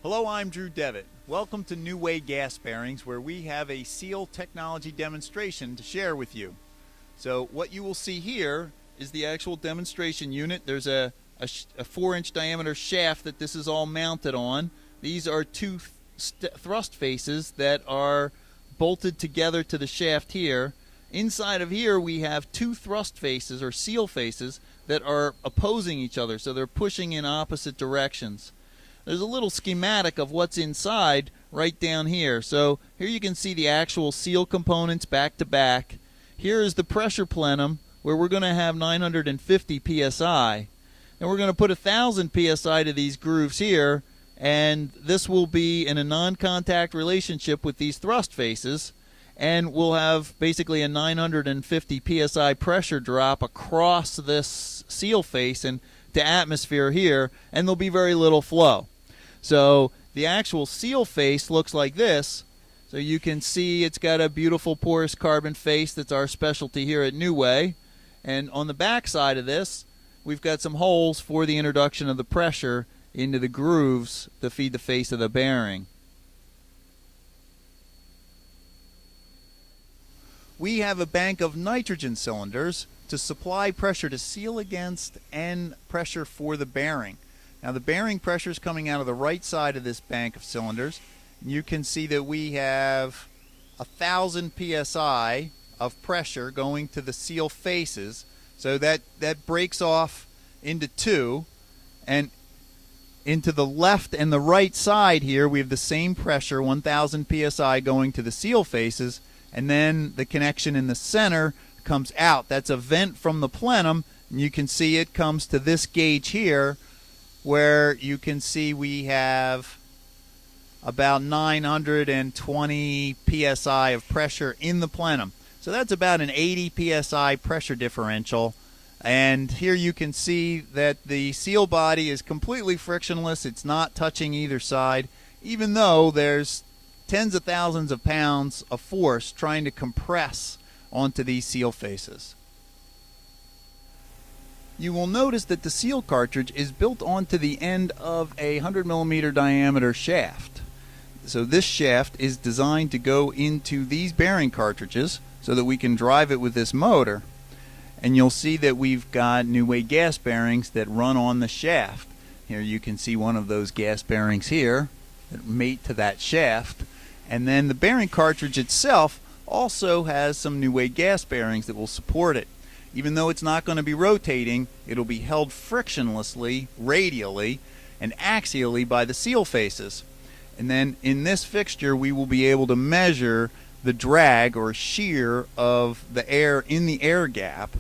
Hello, I'm Devitt. Welcome to New Way Gas Bearings, where we have a seal technology demonstration to share with you. So what you will see here is the actual demonstration unit. There's a 4-inch diameter shaft that this is all mounted on. These are two thrust faces that are bolted together to the shaft here. Inside of here we have two thrust faces or seal faces that are opposing each other, so they're pushing in opposite directions. There's a little schematic of what's inside right down here. So here you can see the actual seal components back to back. Here is the pressure plenum where we're going to have 950 psi. And we're going to put 1,000 psi to these grooves here, and this will be in a non-contact relationship with these thrust faces, and we'll have basically a 950 psi pressure drop across this seal face and to atmosphere here, and there'll be very little flow. So the actual seal face looks like this. So you can see it's got a beautiful porous carbon face that's our specialty here at New Way. And on the back side of this, we've got some holes for the introduction of the pressure into the grooves to feed the face of the bearing. We have a bank of nitrogen cylinders to supply pressure to seal against and pressure for the bearing. Now the bearing pressure is coming out of the right side of this bank of cylinders. You can see that we have 1,000 psi of pressure going to the seal faces. So that breaks off into two, and into the left and the right side here we have the same pressure, 1,000 psi going to the seal faces, and then the connection in the center comes out. That's a vent from the plenum, and you can see it comes to this gauge here, where you can see we have about 920 psi of pressure in the plenum. So that's about an 80 psi pressure differential. And here you can see that the seal body is completely frictionless. It's not touching either side, even though there's tens of thousands of pounds of force trying to compress onto these seal faces. You will notice that the seal cartridge is built onto the end of a 100mm diameter shaft. So this shaft is designed to go into these bearing cartridges so that we can drive it with this motor. And you'll see that we've got New Way gas bearings that run on the shaft. Here you can see one of those gas bearings here that mate to that shaft. And then the bearing cartridge itself also has some New Way gas bearings that will support it. Even though it's not going to be rotating, it'll be held frictionlessly, radially, and axially by the seal faces. And then in this fixture we will be able to measure the drag or shear of the air in the air gap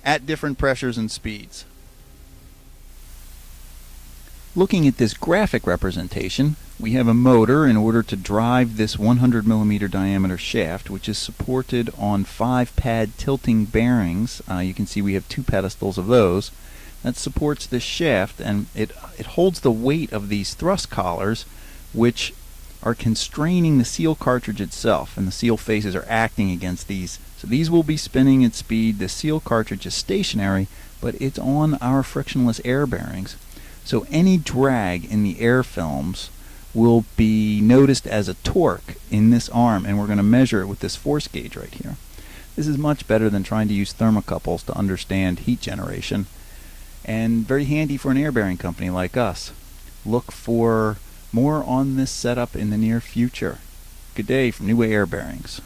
at different pressures and speeds. Looking at this graphic representation, we have a motor in order to drive this 100mm diameter shaft, which is supported on 5-pad tilting bearings. You can see we have 2 pedestals of those. That supports this shaft, and it holds the weight of these thrust collars, which are constraining the seal cartridge itself, and the seal faces are acting against these. So these will be spinning at speed. The seal cartridge is stationary, but it's on our frictionless air bearings. So any drag in the air films will be noticed as a torque in this arm, and we're going to measure it with this force gauge right here. This is much better than trying to use thermocouples to understand heat generation, and very handy for an air bearing company like us. Look for more on this setup in the near future. Good day from New Way Air Bearings.